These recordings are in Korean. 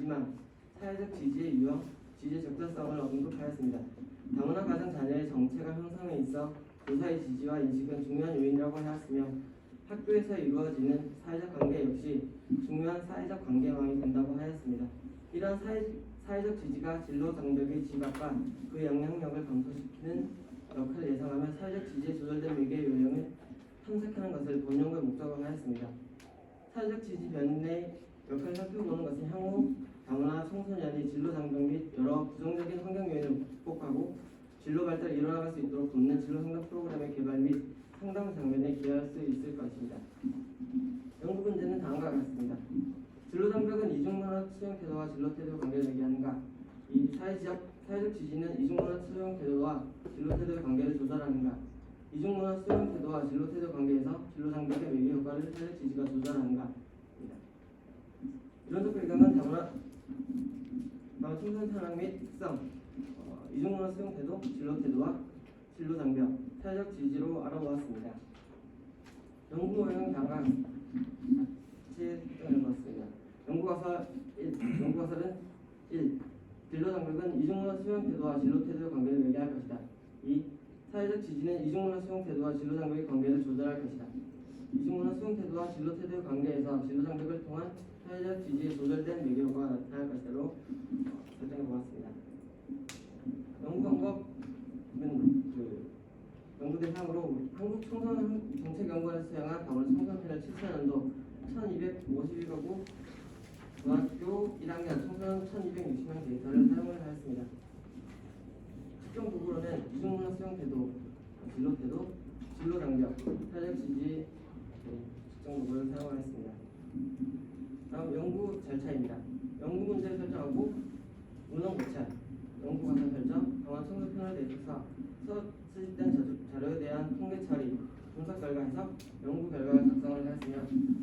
지지만 사회적 지지의 유형, 지지의 적절성을 언급하였습니다. 다문화 가정 자녀의 정체가 형성에 있어 교사의 지지와 인식은 중요한 요인이라고 하였으며 학교에서 이루어지는 사회적 관계 역시 중요한 사회적 관계망이 된다고 하였습니다. 이러한 사회적 지지가 진로 장벽의 지각과 그 영향력을 감소시키는 역할을 예상하며 사회적 지지에 조절된 매개 요령을 탐색하는 것을 본연의 목적으로 하였습니다. 사회적 지지 변인의 역할을 살펴보는 것은 향후 다문화 청소년이 진로 장벽 및 여러 부정적인 환경 요인을 극복하고 진로 발달이 일어나갈 수 있도록 돕는 진로 상담 프로그램의 개발 및 상담 장면에 기여할 수 있을 것입니다. 연구 문제는 다음과 같습니다. 진로 장벽은 이중문화 수용 태도와 진로 태도 관계를 얘기하는가? 이 사회적 지지는 이중문화 수용 태도와 진로 태도의 관계를 조절하는가? 이중문화 수용 태도와 진로 태도 관계에서 진로 장벽의 매개 효과를 사회적 지지가 조절하는가? 이론적 배경은 다문화 청소년 탄압 및 특성, 이중문화 수용 태도, 진로 태도와 진로 장벽, 사회적 지지로 알아보았습니다. 연구 모형은 다음과 같이 설정해봤습니다. 연구가설은 1. 진로 장벽은 이중문화 수용 태도와 진로 태도의 관계를 매개할 것이다. 2. 사회적 지지는 이중문화 수용 태도와 진로 장벽의 관계를 조절할 것이다. 이중문화 수용 태도와 진로 태도의 관계에서 진로 장벽을 통한 사회적 지지에 조절된 매개 효과가 나타날 것으로 설정해보았습니다. 연구 방법은 연구 대상으로 한국 청소년 정책연구원에서 수행한 다문화 청소년 패널 7천년도 1251가구 중학교 1학년 청소년 1260명 데이터를 사용을 하였습니다. 특정 도구로는 이중문화 수용 태도, 진로 태도, 진로 장벽, 사회적 지지 특정 도구를 사용하였습니다. 다음 연구 절차입니다. 연구 문제를 설정하고 운영 고찰, 연구 과정 설정, 다문화 청소 패널 데이터사, 수집된 자료에 대한 통계 처리, 분석 결과 해석, 연구 결과를 작성을 하였으며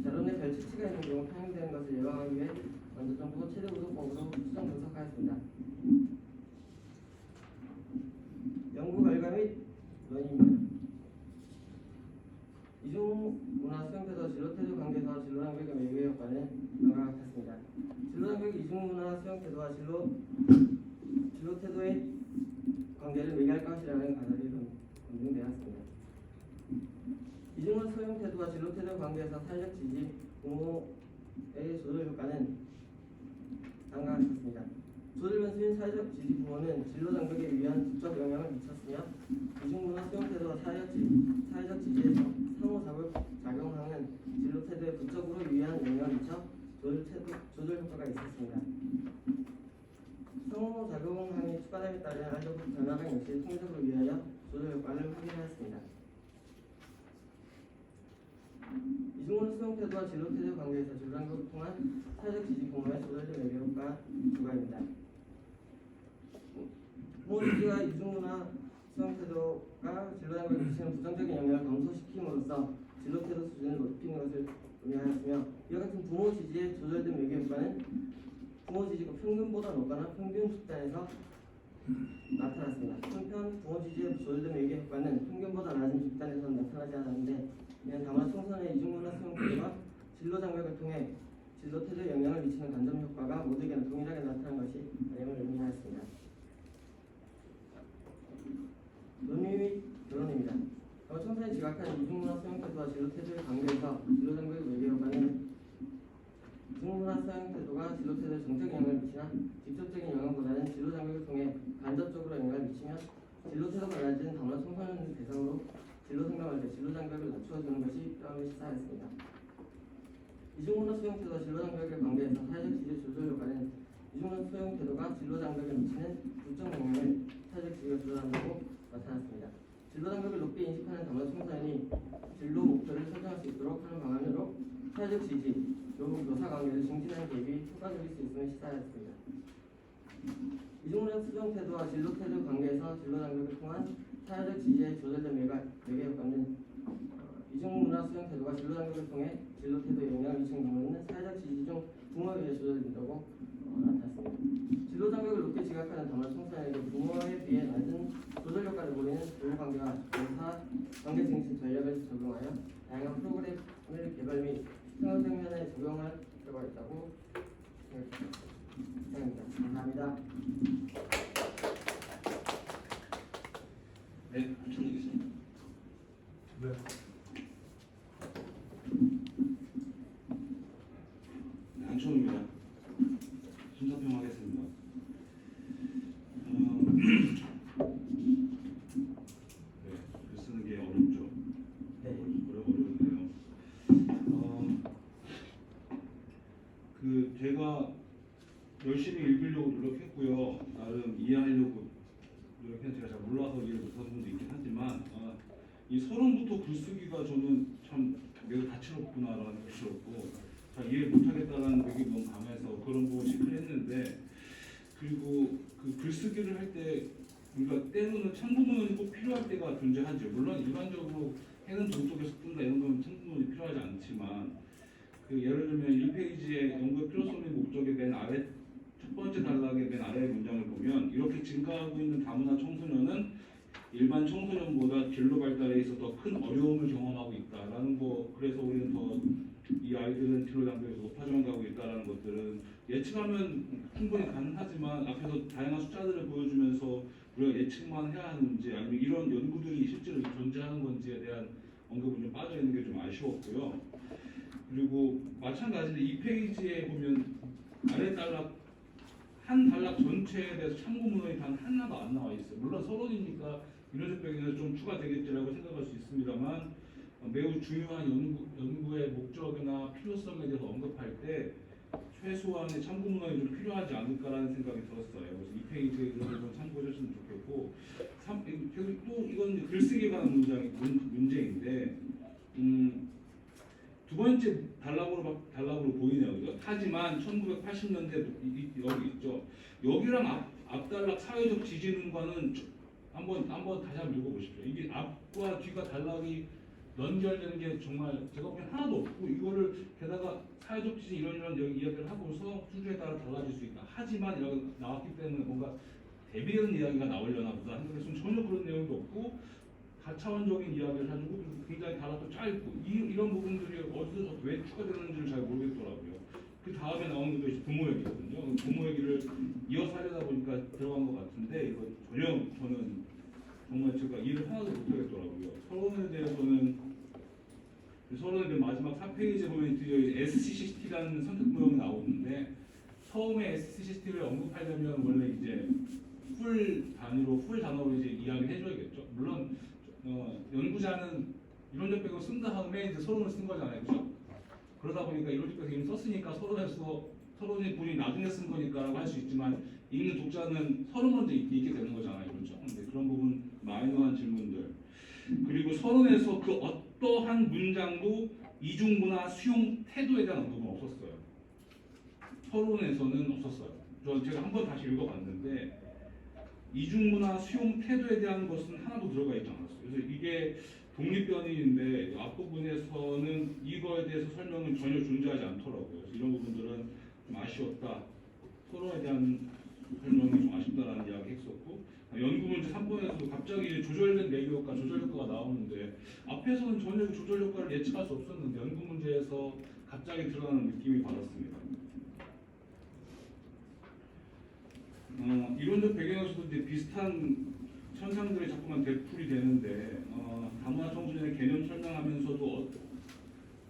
자료 내 별치치가 있는 경우 편향되는 것을 예방하기 위해 먼저 정보 최대 구속법으로 수정 분석하였습니다. 연구 결과 및 논의입니다. 이중문화 수용태도 진로태도 관계에서 진로장벽의 매개 효과는 다음과 같았습니다. 진로장벽이 이중문화 수용태도와 진로태도의 관계를 매개할 것이라는 가설이 검증되었습니다. 이중문화 수용태도와 진로태도의 관계에서 사회적 지지, 부모의 조절 효과는 다음과 같았습니다. 조절 변수인 사회적 지지 부모는 진로 장벽에 유한 직접 영향을 미쳤으며 이중문화 수용 태도와 사회적 지지에 상호 작용하는 진로 태도에 부적으로 유의한 영향을 미쳐 조절 효과가 있었습니다. 상호 작용함이 추가됨에 따른 알적 변화량 역시 통계적으로 위하여 조절 효과를 확인하였습니다. 이중문화 수용 태도와 진로 태도 관계에서 진로 장벽을 통한 사회적 지지 부모의 조절된 매개 효과 주가입니다. 부모 지지와 이중문화 수용 태도가 진로 장벽에 미치는 부정적인 영향을 감소시킴으로써 진로 태도 수준을 높이는 것을 의미하였으며 이와 같은 부모 지지의 조절된 매개 효과는 부모 지지가 평균보다 높거나 평균 집단에서 나타났습니다. 한편 부모 지지의 조절된 매개 효과는 평균보다 낮은 집단에서는 나타나지 않았는데 이는 다만 청소년의 이중문화 수용 태도가 진로 장벽을 통해 진로 태도에 영향을 미치는 간접 효과가 모두에게 동일하게 나타난 것이 아님을 의미하였습니다. 논의 및 결론입니다. 청소년이 지각하는 이중문화 수용 태도와 진로 태도의 관계에서 진로 장벽의 매개 효과는 이중문화 수용 태도가 진로 태도에 정적 영향을 미치나 직접적인 영향보다는 진로 장벽을 통해 간접적으로 영향을 미치며 진로 태도가 낮은 다문화 청소년 대상으로 진로 상담할 때 진로 장벽을 낮추어주는 것이 필요함을 시사하였습니다. 이중문화 수용 태도와 진로 장벽의 관계에서 사회적 지지 조절 효과는 이중문화 수용 태도가 진로 장벽에 미치는 부적 영향을 사회적 지지가 조절한다고 나타났습니다. 진로 장벽을 높이 인식하는 다문화 청소년이 진로 목표를 설정할 수 있도록 하는 방안으로 사회적 지지, 교사 관계를 증진하는 계획이 효과적일 수 있음을 시사하였습니다. 이중문화 수용 태도와 진로 태도 관계에서 진로 장벽을 통한 사회적 지지의 조절된 매개 효과는 이중문화 수용 태도가 진로 장벽을 통해 진로 태도에 영향을 미치는 경우에는 사회적 지지 중 부모에 의해 조절된다고 나타났습니다. 진로 장벽을 높게 지각하는 다문화 청소년에게 부모에 비해 낮은 조절 효과를 보이는 보호관계와 교사 관계 증진 전략을 적용하여 다양한 프로그램을 개발 및 생활 장면에 적용할 필요가 있다고 생각합니다. 축하드립니다. 네, 한천이겠습니다. 네. 네, 한천입니다. 심사평하겠습니다. 네, 글 쓰는 게 어렵죠. 네. 어려운데요. 제가 열심히 읽으려고 노력했고요. 나름 이해하려고 노력했는데 제가 잘 몰라서 이해를 못하는 분도 있긴 하지만 이 서론부터 글쓰기가 저는 참 매우 다채롭구나라는 것이 없고 잘 이해 못하겠다라는 느낌이 너무 강해서 그런 부분 체크를 했는데 그리고 그 글쓰기를 할 때 우리가 때로는 참고문헌이 꼭 필요할 때가 존재하죠. 물론 일반적으로 해는 동쪽에서 뜬다 이런 건 참고문헌이 필요하지 않지만 예를 들면 1페이지의 연구의 필요성 및 목적의 맨 아래 첫 번째 단락의 맨 아래 문장을 보면 이렇게 증가하고 있는 다문화 청소년은 일반 청소년보다 진로 발달에 있어 더 큰 어려움을 경험하고 있다라는 거. 그래서 우리는 더 이 아이들은 진로 장벽에서 높아져 가고 있다라는 것들은 예측하면 충분히 가능하지만 앞에서 다양한 숫자들을 보여주면서 우리가 예측만 해야 하는지 아니면 이런 연구들이 실제로 존재하는 건지에 대한 언급은 좀 빠져 있는 게 좀 아쉬웠고요. 그리고 마찬가지로 이 페이지에 보면 아래 단락 한 단락 전체에 대해서 참고 문헌이 단 하나도 안 나와 있어요. 물론 서론이니까 이론적 배경에서 좀 추가되겠지라고 생각할 수 있습니다만 매우 중요한 연구의 목적이나 필요성에 대해서 언급할 때 최소한의 참고 문헌이 좀 필요하지 않을까라는 생각이 들었어요. 그래서 이 페이지에 이런 부분 참고해 주셨으면 좋겠고 또 이건 글쓰기에 관한 문제인데 두 번째 단락으로 보이네요. 그죠? 하지만 1980년대 여기 있죠. 여기랑 앞 단락 사회적 지지능과는 한번 다시 한번 읽어보십시오. 이게 앞과 뒤가 단락이 연결되는 게 정말 제가 보기엔 하나도 없고 이거를 게다가 사회적 지지 이런 여기 이야기를 하고서 수준에 따라 달라질 수 있다. 하지만 이라고 나왔기 때문에 뭔가 대비되는 이야기가 나오려나 보다 생각했으면 전혀 그런 내용도 없고 다차원적인 이야기를 해주고 굉장히 단락도 짧고 이런 부분들이 어디서 왜 추가되는지를 잘 모르겠더라고요. 그 다음에 나오는 것도 부모 얘기거든요. 부모 얘기를 이어서 하려다 보니까 들어간 것 같은데 이거 전혀 저는 정말 제가 이해를 하나도 못하겠더라고요. 서론의 맨 마지막 4페이지에 보면 드디어 SCCT라는 선택 모형이 나오는데 처음에 SCCT를 언급하려면 원래 이제 풀 단어로 이제 이야기를 해줘야겠죠. 물론 연구자는 이론적 배경을 쓴 다음에 이제 서론을 쓴 거잖아요, 그렇죠? 그러다 보니까 이론적 배경 이미 썼으니까 서론이 본인이 나중에 쓴 거니까라고 할 수 있지만 읽는 독자는 서론 먼저 읽게 되는 거잖아요, 그렇죠? 근데 그런 부분 마이너한 질문들 그리고 서론에서 그 어떠한 문장도 이중문화 수용 태도에 대한 언급은 없었어요. 서론에서는 없었어요. 제가 한번 다시 읽어봤는데 이중문화 수용 태도에 대한 것은 하나도 들어가 있지 않았어요. 그래서 이게 독립변인인데 앞부분에서는 이거에 대해서 설명은 전혀 존재하지 않더라고요. 그래서 이런 부분들은 좀 아쉬웠다. 서론에 대한 설명이 좀 아쉽다라는 이야기 했었고 연구 문제 3번에서도 갑자기 조절된 매개효과, 조절효과가 나오는데 앞에서는 전혀 조절효과를 예측할 수 없었는데 연구 문제에서 갑자기 드러나는 느낌이 받았습니다. 이론적 배경에서도 이제 비슷한 현상들이 자꾸만 되풀이 되는데 다문화 청소년의 개념 설명하면서도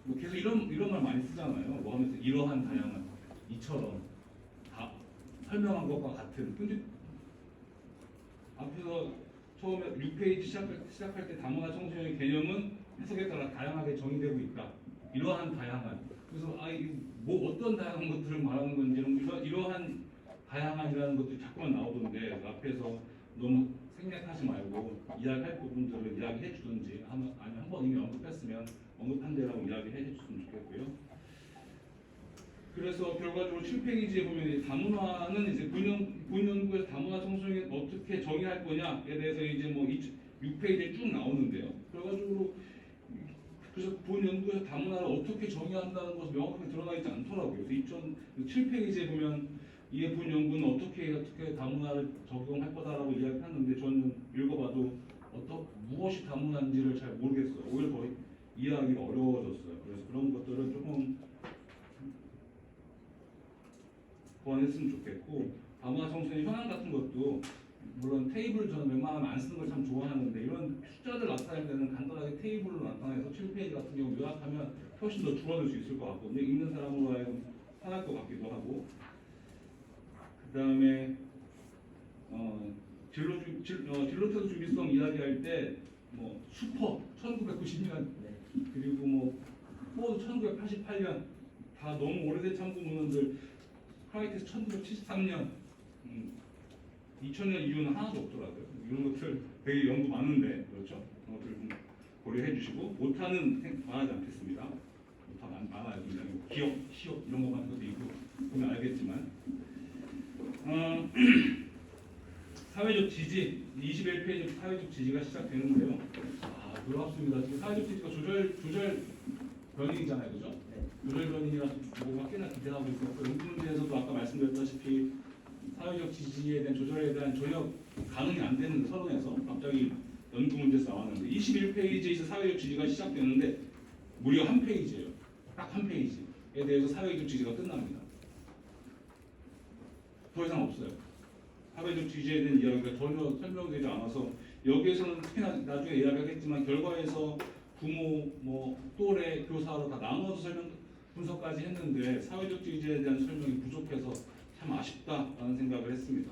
뭐 계속 이런 말 많이 쓰잖아요. 뭐 하면서 이러한 다양한 이처럼 다 설명한 것과 같은. 근데 앞에서 처음에 6페이지 시작할 때 다문화 청소년의 개념은 해석에 따라 다양하게 정의되고 있다. 이러한 다양한. 그래서 뭐 어떤 다양한 것들을 말하는 건지 이러한 다양한이라는 것들이 자꾸만 나오던데 앞에서 너무 생략하지 말고 이야기할 부분들을 이야기해 주든지 아니면 한번 이미 언급했으면 언급한 대라고 이야기해 줬으면 좋겠고요. 그래서 결과적으로 7페이지에 보면 다문화는 이제 본 연구에서 다문화 청소년이 어떻게 정의할 거냐에 대해서 이제 뭐 6페이지에 쭉 나오는데요. 결과적으로 그래서 본 연구에서 다문화를 어떻게 정의한다는 것은 명확하게 드러나 있지 않더라고요. 그래서 2007페이지에 보면 이에 본 연구는 어떻게 다문화를 적용할 거다라고 이야기하는데 저는 읽어봐도 무엇이 다문화인지를 잘 모르겠어요. 오히려 더 이해하기가 어려워졌어요. 그래서 그런 것들은 조금 보완했으면 좋겠고 담화 청소년 현황 같은 것도 물론 테이블 저는 웬만하면 안 쓰는 걸 참 좋아하는데 이런 숫자들 나타낼 때는 간단하게 테이블로 나타내서 7페이지 같은 경우 요약하면 훨씬 더 줄어들 수 있을 것 같거든요. 읽는 사람으로 하여금 편할 것 같기도 하고 그 다음에 진로태도 준비성 이야기할 때 뭐 슈퍼 1990년 그리고 뭐 포드 1988년 다 너무 오래된 참고문헌들 크라이테스 1973년 2000년 이후는 하나도 없더라고요. 이런 것들 되게 연구 많은데 그렇죠? 그런 것들 좀 고려해 주시고 못하는 말하지 않겠습니다. 못하면 많아요. 굉장히 기억, 시업 이런 것만 것도 있고 보면 알겠지만 사회적 지지 21페이지 사회적 지지가 시작되는데요. 놀랍습니다. 지금 사회적 지지가 조절 변이잖아요, 그죠? 조절 변이라서 뭐가 꽤나 기대하고 있었고 연구 문제에서도 아까 말씀드렸다시피 사회적 지지에 대한 조절에 대한 전혀 가능이 안 되는 서론에서 갑자기 연구 문제에서 나왔는데 21페이지에서 사회적 지지가 시작되는데 무려 한 페이지예요. 딱 한 페이지에 대해서 사회적 지지가 끝납니다. 더 이상 없어요. 사회적 지지에 대한 이야기가 전혀 설명되지 않아서 여기에서는 특히나 나중에 이야기하겠지만 결과에서 부모, 뭐 또래, 교사로 다 나눠서 분석까지 했는데 사회적 지지에 대한 설명이 부족해서 참 아쉽다라는 생각을 했습니다.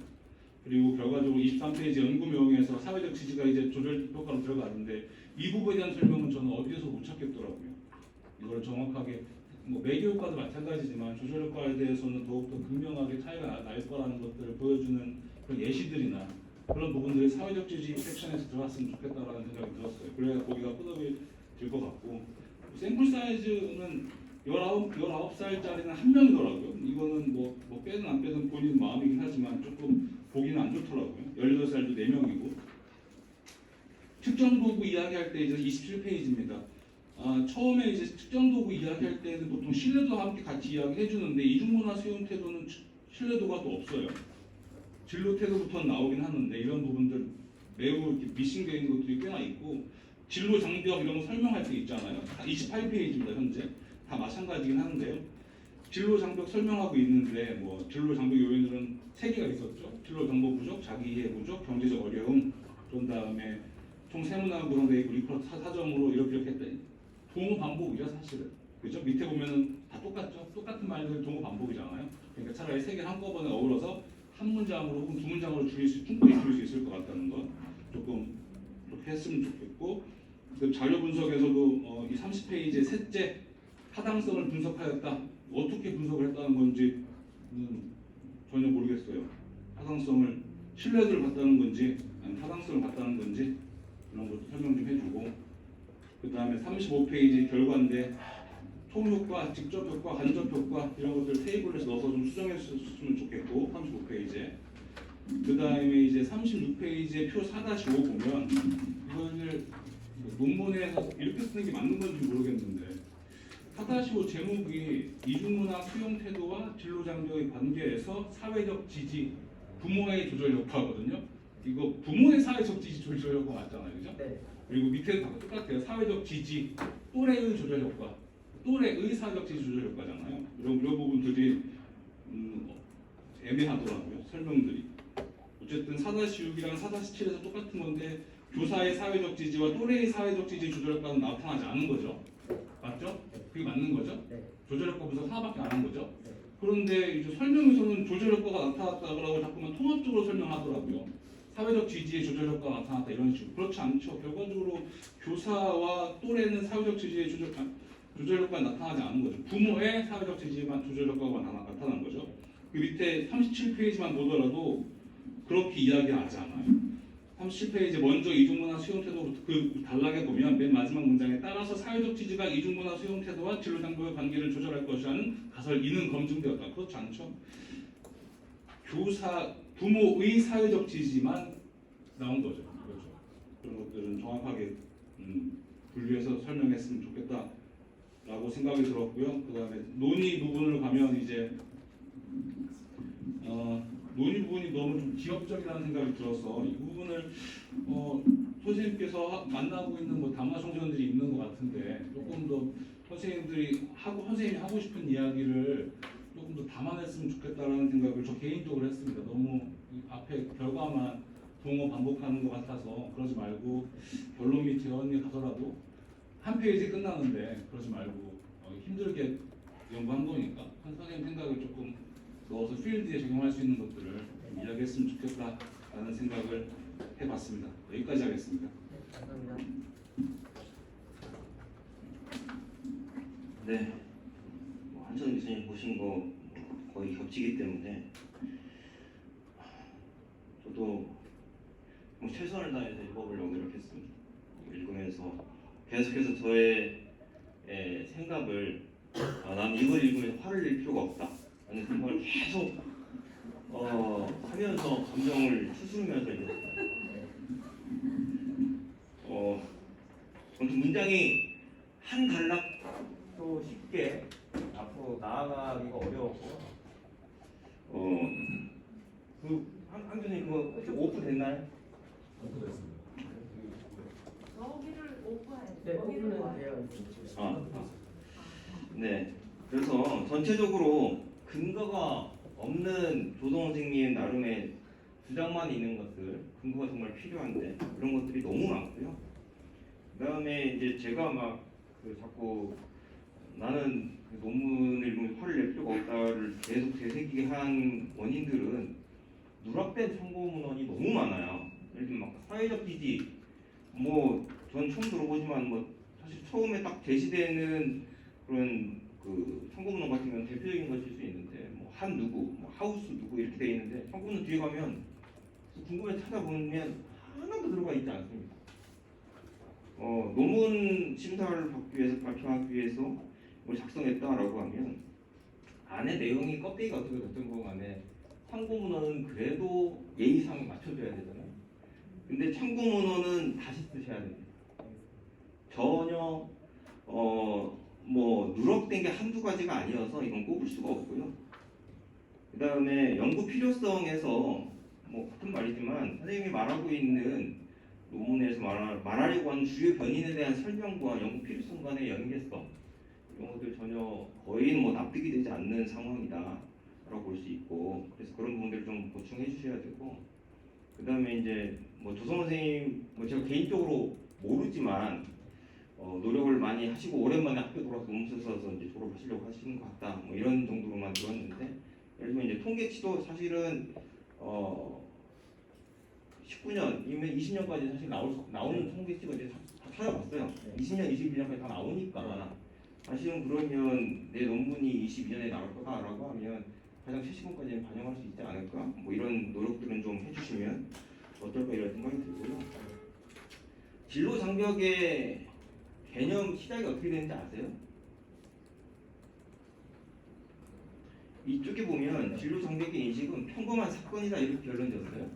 그리고 결과적으로 23페이지 연구명에서 사회적 지지가 이제 조절 효과로 들어가는데 이 부분에 대한 설명은 저는 어디에서 못 찾겠더라고요. 이걸 정확하게 뭐 매개 효과도 마찬가지지만 조절 효과에 대해서는 더욱더 극명하게 차이가 날 거라는 것들을 보여주는 그런 예시들이나 그런 부분들이 사회적 지지 섹션에서 들어갔으면 좋겠다라는 생각이 들었어요. 그래야 거기가 끄덕일 것 같고 샘플 사이즈는 19살짜리는 한 명이더라고요. 이거는 뭐 빼든 안 빼든 본인 마음이긴 하지만 조금 보기는 안 좋더라고요. 18살도 4명이고 특정 도구 이야기할 때 이제 27페이지입니다. 처음에 이제 특정 도구 이야기할 때는 보통 신뢰도와 함께 같이 이야기해 주는데 이중문화 수용 태도는 신뢰도가 또 없어요. 진로 태도부터는 나오긴 하는데 이런 부분들 매우 미싱되어 있는 것들이 꽤나 있고 진로 장벽 이런 거 설명할 때 있잖아요. 28페이지입니다. 현재 다 마찬가지긴 한데요. 진로 장벽 설명하고 있는데 뭐 진로 장벽 요인들은 3개가 있었죠. 진로 정보 부족, 자기 이해 부족, 경제적 어려움, 그런 다음에 총 세문학으로 돼 있고 리포트 사정으로 이렇게 했더니 동어 반복이죠 사실은. 그죠? 밑에 보면은 다 똑같죠. 똑같은 말들 동어 반복이잖아요. 그러니까 차라리 3개를 한꺼번에 어우러서 한 문장으로 혹은 2문장으로 충분히 줄일 수 있을 것 같다는 것 조금 그렇게 했으면 좋겠고 그 자료 분석에서도 이 30페이지의 셋째 타당성을 분석하였다. 어떻게 분석을 했다는 건지는 전혀 모르겠어요. 타당성을 신뢰도를 봤다는 건지 아니면 타당성을 봤다는 건지 이런 것도 설명 좀 해주고 그 다음에 35페이지 결과인데 통효과, 직접효과, 간접효과 이런 것들 테이블에서 넣어서 좀 수정해 주셨으면 좋겠고 35페이지에 그 다음에 이제 36페이지에 표 4-5 보면 이거를 논문에서 이렇게 쓰는 게 맞는 건지 모르겠는데 4-5 제목이 이중문화 수용 태도와 진로 장벽의 관계에서 사회적 지지, 부모의 조절 효과거든요. 이거 부모의 사회적 지지 조절 효과 맞잖아요, 그죠? 네. 그리고 밑에도 똑같아요. 사회적 지지, 또래의 조절 효과, 또래의 사회적 지지 조절 효과잖아요. 이런 부분들이 애매하더라고요. 설명들이. 어쨌든 4-6이랑 4-7에서 똑같은 건데 교사의 사회적 지지와 또래의 사회적 지지 조절 효과는 나타나지 않은 거죠. 맞죠? 그게 맞는 거죠? 네. 조절 효과 분석 하나밖에 안 한 거죠. 네. 그런데 이제 설명에서는 조절 효과가 나타났다고 자꾸만 통합적으로 설명하더라고요. 사회적 지지의 조절 효과가 나타났다 이런 식으로. 그렇지 않죠. 결과적으로 교사와 또래는 사회적 지지의 조절 효과가 나타나지 않은 거죠. 부모의 사회적 지지만 조절 효과가 나타난 거죠. 그 밑에 37페이지만 보더라도 그렇게 이야기하지 않아요. 37페이지 먼저 이중문화 수용 태도 그 단락에 보면 맨 마지막 문장에 따라서 사회적 지지가 이중문화 수용 태도와 진로 장벽의 관계를 조절할 것이라는 가설 이는 검증되었다. 그렇지 않죠. 교사 부모의 사회적 지지만 나온 거죠. 그렇죠. 그런 것들은 정확하게 분류해서 설명했으면 좋겠다라고 생각이 들었고요. 그 다음에 논의 부분을 가면 이제 논의 부분이 너무 좀 기업적이라는 생각이 들어서 이 부분을 선생님께서 만나고 있는 뭐 담화 청소년들이 있는 것 같은데 조금 더 선생님이 하고 싶은 이야기를 조금 더 담아냈으면 좋겠다라는 생각을 저 개인적으로 했습니다. 너무 이 앞에 결과만 동어 반복하는 것 같아서 그러지 말고 결론 및 제언이 가더라도 한 페이지 끝나는데 그러지 말고 힘들게 연구한 거니까 한 선생님 생각을 조금 넣어서 필드에 적용할 수 있는 것들을 좀 이야기했으면 좋겠다라는 생각을 해봤습니다. 여기까지 하겠습니다. 감사합니다. 네, 한천 교수님 보신 거 거의 겹치기 때문에 저도 최선을 다해서 읽어보려고 노력했습니다. 읽으면서 계속해서 저의 생각을 난 이걸 읽으면서 화를 낼 필요가 없다 라는 생각을 계속 하면서 감정을 추스르면서 읽었어요. 아무튼 문장이 한 단락도 쉽게 앞으로 나아가기가 어려웠고 한 교수님 그거 혹시 오프 됐나요? 여기를 오프해야지. 네, 여기를 오픈은 오프해야지. 되어 있습니다. 네. 그래서 전체적으로 근거가 없는 조성 선생님 나름의 주장만 있는 것들, 근거가 정말 필요한데 이런 것들이 너무 많고요. 그다음에 이제 제가 막 자꾸 나는 그 논문을 읽으면 화를 낼 필요가 없다를 계속 되새기게 한 원인들은 누락된 참고 문헌이 너무 많아요. 예를 들면 막 사회적 지지, 전 처음 들어보지만 사실 처음에 딱 제시되는 그런 그 참고 문헌 같은 경우는 대표적인 것일 수 있는데 한 누구, 하우스 누구 이렇게 돼 있는데 참고 문헌 뒤에 가면 궁금해 찾아보면 하나도 들어가 있지 않습니다. 논문 심사를 받기 위해서 발표하기 위해서 작성했다라고 하면 안에 내용이 껍데기가 어떻게 됐든 거 간에 참고 문헌은 그래도 예의상 맞춰줘야 되잖아요. 근데 참고 문헌은 다시 쓰셔야 됩니다. 전혀 누락된 게 한두 가지가 아니어서 이건 꼽을 수가 없고요. 그 다음에 연구 필요성에서 같은 말이지만 선생님이 말하고 있는 논문에서 말하려고 하는 주요 변인에 대한 설명과 연구 필요성 간의 연계성 이런 것들 전혀 거의 납득이 되지 않는 상황이다 라고 볼 수 있고, 그래서 그런 부분들을 좀 보충해 주셔야 되고, 그 다음에 이제 조성 선생님 제가 개인적으로 모르지만 노력을 많이 하시고 오랜만에 학교 돌아서 논문 써서 이제 졸업하시려고 하시는 것 같다 이런 정도로만 들었는데, 예를 들면 이제 통계치도 사실은 19년이면 20년까지 사실 나오는 통계치가 이제 다 찾아봤어요. 20년, 21년까지 다 나오니까 사실은 그러면 내 논문이 22년에 나올 거다라고 하면 가장 최신권까지는 반영할 수 있지 않을까? 이런 노력들은 좀 해주시면 어떨까 이런 생각이 들고요. 진로 장벽의 개념 시작이 어떻게 되는지 아세요? 이쪽에 보면 진로 장벽의 인식은 평범한 사건이다 이렇게 결론졌어요.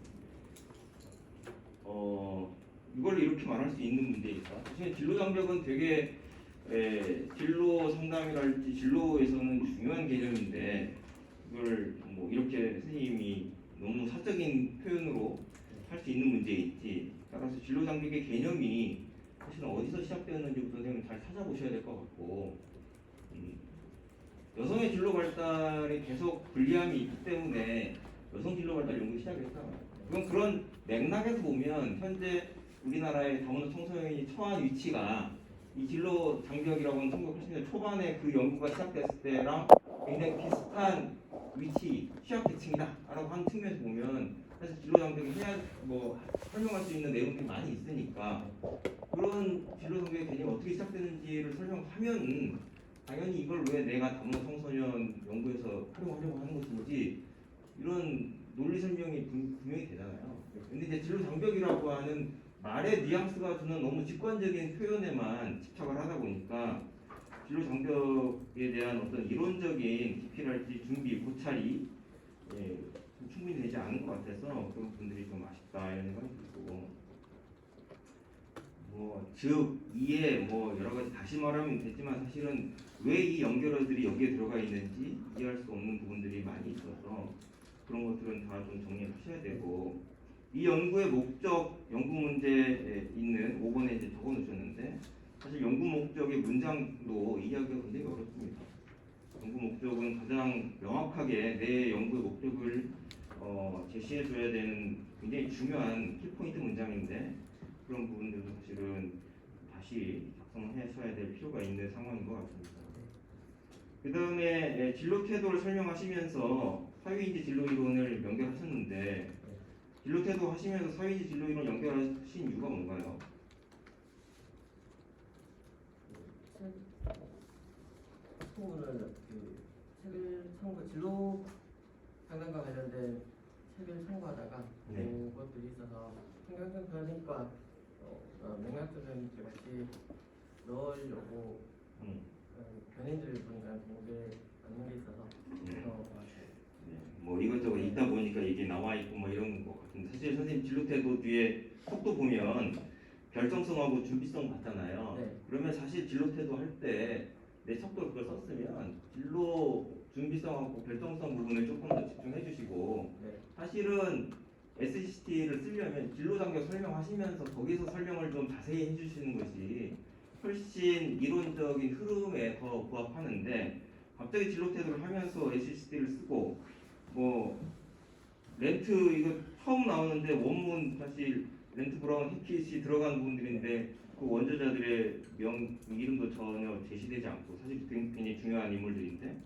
이걸 이렇게 말할 수 있는 문제일까? 사실 진로 장벽은 되게 진로 상담이랄지 진로에서는 중요한 개념인데 이걸 이렇게 선생님이 너무 사적인 표현으로 할 수 있는 문제이지, 따라서 진로 장벽의 개념이 사실은 어디서 시작되었는지부터 선생님은 잘 찾아보셔야 될 것 같고, 여성의 진로 발달이 계속 불리함이 있기 때문에 여성 진로 발달 연구 시작했다. 그런 맥락에서 보면 현재 우리나라의 다문화 청소년이 처한 위치가 이 진로 장벽이라고 하는 1980년대 초반에 그 연구가 시작됐을 때랑 굉장히 비슷한 위치, 취약계층이다라고 하는 측면에서 보면 사실 진로 장벽이 설명할 수 있는 내용들이 많이 있으니까 그런 진로 장벽의 개념이 어떻게 시작되는지를 설명하면 당연히 이걸 왜 내가 다문화 청소년 연구에서 활용하려고 하는 것인지 이런 논리 설명이 분명히 되잖아요. 근데 이제 진로 장벽이라고 하는 말의 뉘앙스가 주는 너무 직관적인 표현에만 집착을 하다 보니까 진로 장벽에 대한 어떤 이론적인 깊이랄지 준비, 고찰이 좀 충분히 되지 않은 것 같아서 그런 분들이 좀 아쉽다 이런 생각이 들고, 즉 이해 여러 가지 다시 말하면 되지만 사실은 왜 이 연결어들이 여기에 들어가 있는지 이해할 수 없는 부분들이 많이 있어서 그런 것들은 다 좀 정리하셔야 되고, 이 연구의 목적, 연구 문제에 있는 5번에 이제 적어놓으셨는데 사실 연구 목적의 문장도 이해하기가 굉장히 어렵습니다. 연구 목적은 가장 명확하게 내 연구의 목적을 제시해줘야 되는 굉장히 중요한 키포인트 문장인데 그런 부분들도 사실은 다시 작성하셔야 될 필요가 있는 상황인 것 같습니다. 그 다음에 진로 태도를 설명하시면서 사회인지 진로 이론을 연결하셨는데 진로 태도 하시면서 사회인지 진로 이론 연결하신 이유가 뭔가요? 친구를 그 책을 참고 진로 상담과 관련된 책을 참고하다가 네. 그것들이 있어서 평균 변화니까 맥락적인 게 같이 넣으려고 변인들을 보니까 공부에 맞는 게 있어서 그래서 네, 뭐 이것저것 읽다 보니까 이게 나와 있고 뭐 이런 것 같은데 사실 선생님 진로 태도 뒤에 속도 보면 결정성하고 준비성 같잖아요. 네. 그러면 사실 진로 태도 할 때 내 척도로 그걸 썼으면 진로 준비성하고 결정성 부분을 조금 더 집중해 주시고 네. 사실은 SCT를 쓰려면 진로 장벽 설명하시면서 거기서 설명을 좀 자세히 해주시는 것이 훨씬 이론적인 흐름에 더 부합하는데 갑자기 진로 태도를 하면서 SCT를 쓰고 뭐 렌트 이거 처음 나오는데 원문 사실 렌트 브라운 히킷이 들어간 부분들인데 그 원저자들의 이름도 전혀 제시되지 않고 사실 굉장히 중요한 인물들인데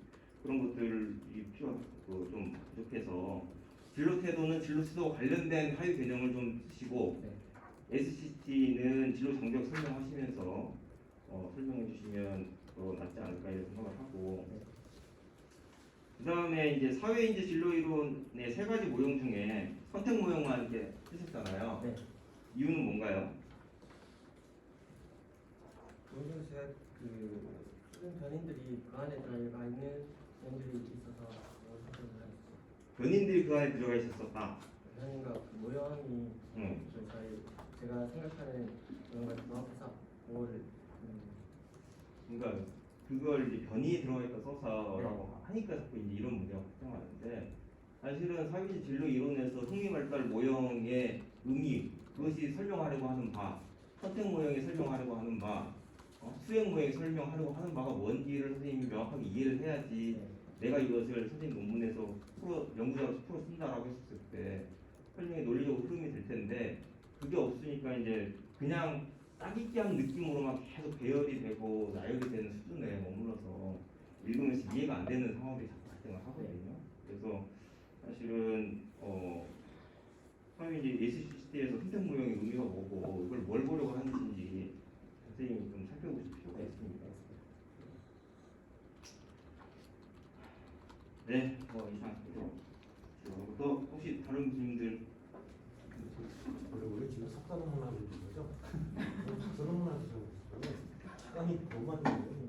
그런 것들이 필요하고 좀 부족해서 진로 태도는 진로 수도와 관련된 하위 개념을 좀 쓰시고 SCT는 진로 장벽 설명하시면서 설명해 주시면 더 낫지 않을까 이런 생각을 하고 그 다음에 이제 사회인지 진로 이론의 세 가지 모형 중에 선택 모형만 이렇게 쓰셨잖아요. 네. 이유는 뭔가요? 오늘 제가 그 모든 변인들이 그 안에 들어가 있는 변인들이 있어서 선택을 했어요. 변인들이 그 안에 들어가 있었다. 변인과 그 모형이 응. 제가 생각하는 모형과 부합해서 그걸 그러니까 그걸 이제 변이 들어가 있다 써서라고 하니까 자꾸 이제 이런 문제가 발생하는데 사실은 사회인지 진로 이론에서 흥미발달 모형의 의미 그것이 설명하려고 하는 바 선택 모형이 설명하려고 하는 바 수행 모형이 설명하려고 하는 바가 뭔지를 선생님이 명확하게 이해를 해야지 내가 이것을 선생님 논문에서 연구자로서 풀어 쓴다라고 했었을 때 설명이 논리적으로 흐름이 될 텐데 그게 없으니까 이제 그냥 따기끼한 느낌으로만 계속 배열이 되고 나열이 되는 수준에 머물러서 읽으면서 이해가 안 되는 상황들이 자꾸 발생을 하거든요. 그래서 사실은 사회인지 SCT에서 선택 모형의 의미가 뭐고 이걸 뭘 보려고 하는지 선생님이 좀 살펴보실 필요가 있습니다. 네, 뭐 이상입니다. 또 혹시 다른 교수님들 원래 지금 석사 논문 하고 있는 거죠? 석사 논문 하시는 거죠? 시간이 너무 많은 거예요.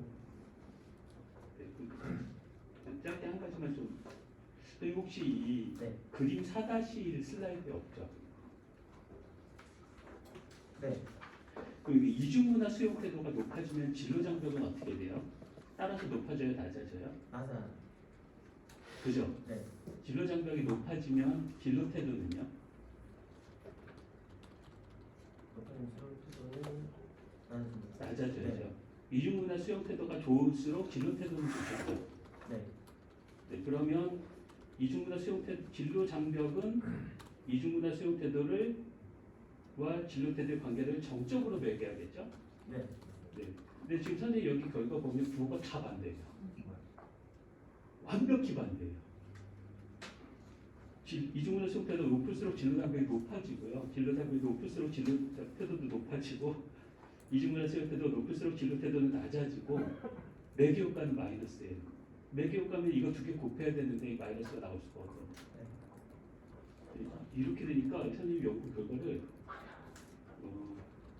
짧게 한 가지만 좀. 선생님 혹시 이 네. 그림 4-1 슬라이드에 없죠? 네. 그럼 이중문화 수용 태도가 높아지면 진로 장벽은 어떻게 돼요? 따라서 높아져요, 낮아져요? 맞아. 그죠? 네. 진로 장벽이 높아지면 진로 태도는요? 어떤 진로 태도는 낮아져야죠. 네. 이중문화 수용 태도가 좋을수록 진로 태도는 좋겠죠. 네. 네, 그러면 이중문화 수용 태도, 진로 장벽은 이중문화 수용 태도를 와 진로 태도의 관계를 정적으로 매겨야겠죠. 네. 네. 근데 지금 선생님 여기 결과 보면 부호가 다 반대예요. 완벽히 반대예요. 이중문화 수용 태도 높을수록 진로 장벽이 높아지고요. 진로 장벽이 높을수록 진로 태도도 높아지고 이중문화 수용 태도가 높을수록 진로 태도는 낮아지고 매개 효과는 마이너스예요. 매개 효과면 이거 두 개 곱해야 되는데 이 마이너스가 나올 수가 없어요. 이렇게 되니까 선생님 연구 결과를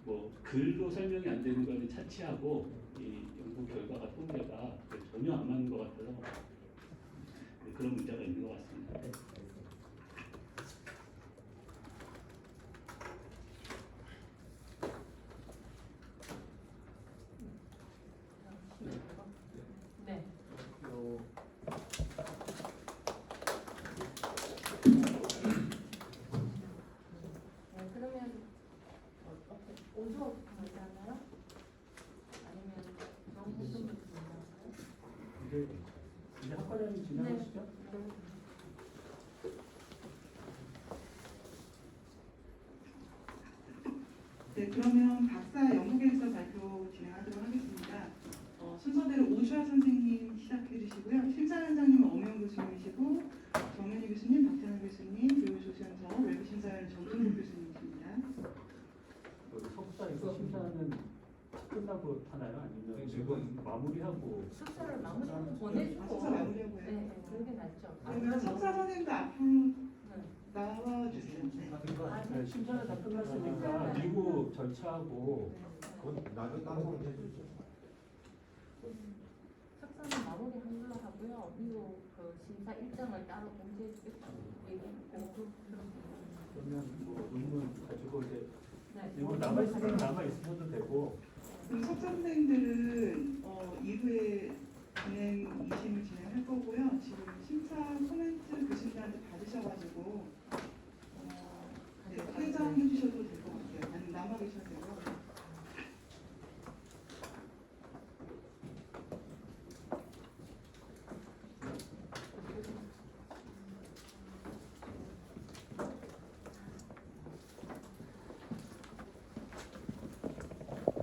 뭐 글로 설명이 안 되는 거는 차치하고 이 연구 결과가 통계가 전혀 안 맞는 것 같아서 그런 문제가 있는 것 같습니다. 네. 네. 요 네, 그러면 어떻게 오수부터 먼저 하나요? 아니면 정부부터 먼저 할까요? 이게 네, 그러면 박사 연구개서 발표 진행하도록 하겠습니다. 순서대로 오주아 선생님 시작해 주시고요. 심사위원장님은 엄영 교수님이시고 정현희 교수님, 박찬호 교수님, 그리고 조수연서, 외부 심사위원 정동국 교수님이십니다. 석사에서 심사는 끝나고 하나요? 아니면 지금 마무리하고 숙사를 마무리하고 보내주고. 석사 마무리하고 네, 해요. 네, 그게 낫죠. 그러면 석사 선생님도 앞으로 네. 나와주세요. 네. 네, 심사는 다 끝났으니까 미국 절차하고 그건 나중에 따로 해주죠. 석사는 마무리한 걸로 하고요. 미국 그 심사 일정을 따로 공지해 주겠다고 얘기했고. 그러면 뭐 논문 가지고 이제 네. 이거 남아 있으면 남아 있어도 되고 그럼 석사 선생님들은 이후에 진행 2심을 진행할 거고요. 지금 심사 코멘트 교수님들한테